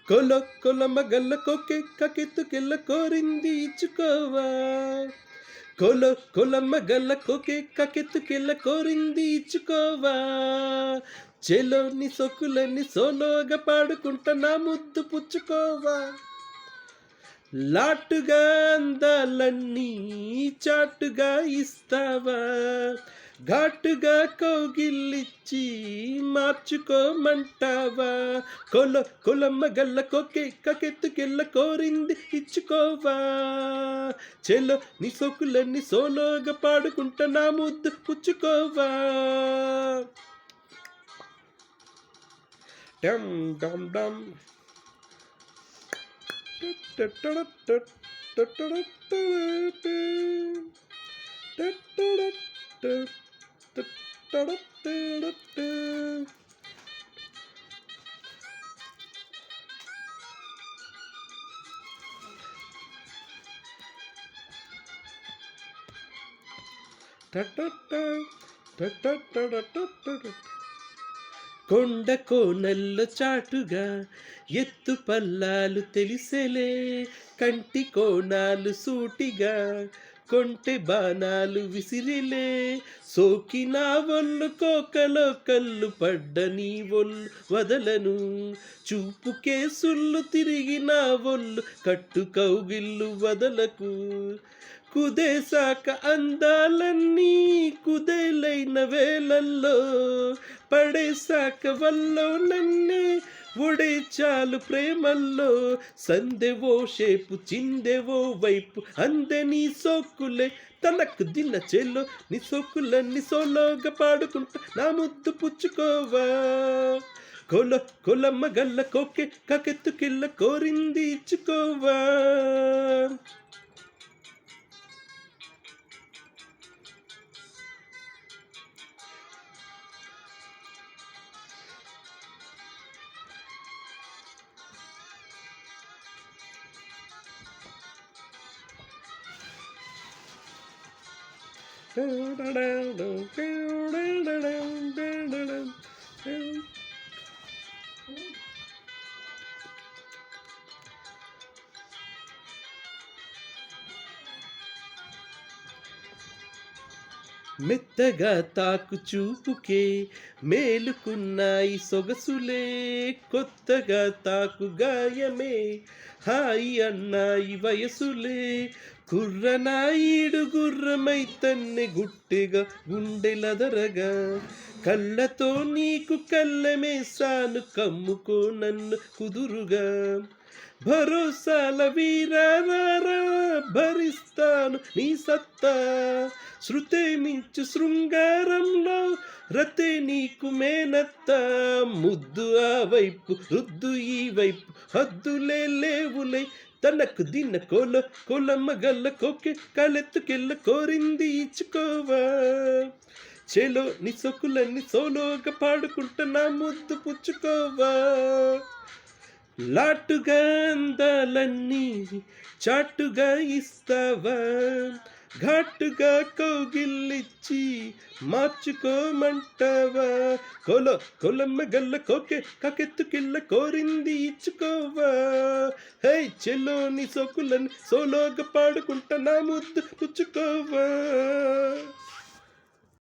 కొల కొలమ గల్ల కొక్కే కకెత్తుకెళ్ళ కోరింది ఇచ్చుకోవా. కొల కొలమ్మ గల్ల కొకే కకెత్తుకెళ్ళ కోరింది ఇచ్చుకోవా. చెలోని సొక్కులన్నీ సోలోగా పాడుకుంటా నా ముద్దు పుచ్చుకోవా. లాటుగా అందాలన్నీ చాటుగా ఇస్తావా. ఘాటుగా కౌగిల్లిచ్చి మార్చుకోమంటావా. కొలమ్మ గల్ల కొకే కకెత్తుకెళ్ళ కోరింది ఇచ్చుకోవా. చెలో నీ సొక్కులన్నీ సోలోగా పాడుకుంటా నా ముద్దు పుచ్చుకోవా. డమ్ డమ్ డమ్ కొండ కోనల్లో చాటుగా ఎత్తు పల్లాలు తెలిసేలే. కంటి కోణాలు సూటిగా కొంటె బాణాలు విసిరిలే. సోకిన ఒళ్ళు కోకలో కళ్ళు పడ్డ నీ ఒళ్ళు వదలను. చూపు కేసుళ్ళు తిరిగిన ఒళ్ళు కట్టు కౌగిళ్ళు వదలకు. కుదేశాక అందాలన్నీ కుదేలైన వేళల్లో పడేశాక వల్లో నన్నే ఒడే చాలు ప్రేమల్లో. సందెవో షేపు చిందెవో వైపు అందే నీ సోకులే. తనకు దిన్న చెల్లో నీ సోకులన్నీ సోలోగా పాడుకుంటా నా ముద్దు పుచ్చుకోవా. కొలమ్మ గల్ల కోకే కకెత్తుకెళ్ళ కోరింది ఇచ్చుకోవా. మెత్తగా తాకు చూపుకే మేలుకున్నాయి సొగసులే. కొత్తగా తాకు గాయమే హాయి అన్నాయి వయసులే. కుర్రనాయుడు గుర్రమై తన్నె గుట్టెగా గుండెలదరగా. కళ్ళతో నీకు కళ్ళమేసాను కమ్ముకో నన్ను కుదురుగా. భరోసాల వీరారా భరిస్తాను నీ సత్తా. శృతే మించు శృంగారంలో రతే నీకు మేనత్త. ముద్దు ఆ వైపు రుద్దు ఈ వైపు హద్దులే లేవులే. తనకు దిన్న కొలమ్మ గల్ల కోకే కాలెత్తుకెళ్ళ కోరింది ఇచ్చుకోవా. చెలో నీ సొక్కులన్నీ సోలోగా పాడుకుంటా నా ముద్దు పుచ్చుకోవా. లాటుగా అందాలన్నీ చాటుగా ఇస్తావా. ఘాటుగా కౌగిల్లిచ్చి మార్చుకోమంటావా. కొలమ్మ గల్ల కోకే కకెత్తుకెళ్ళ కోరింది ఇచ్చుకోవా. హే చెల్లో నీ సోకులని సోలోగా పాడుకుంటా నా ముద్దు పుచ్చుకోవా.